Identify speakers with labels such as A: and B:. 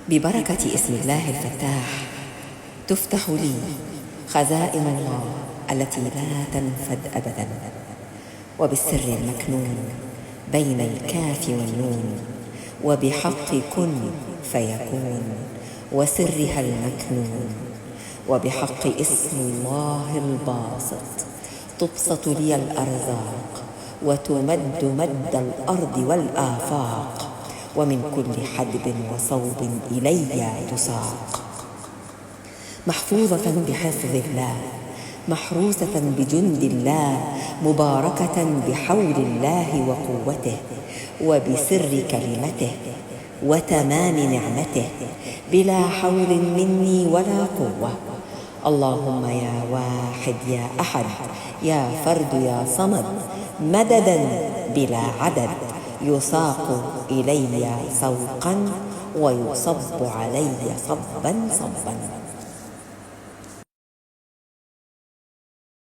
A: ببركة اسم الله الفتاح تفتح لي خزائن الله التي لا تنفد أبدا، وبالسر المكنون بين الكاف والنون، وبحق كن فيكون وسرها المكنون، وبحق اسم الله الباسط تبسط لي الأرزاق وتمد مد الأرض والآفاق، ومن كل حدب وصوب إلي تساق، محفوظة بحفظ الله، محروسة بجند الله، مباركة بحول الله وقوته، وبسر كلمته وتمام نعمته، بلا حول مني ولا قوة. اللهم يا واحد يا أحد يا فرد يا صمد، مددا بلا عدد، يساق إلي سوقا ويصب علي صبا صبا.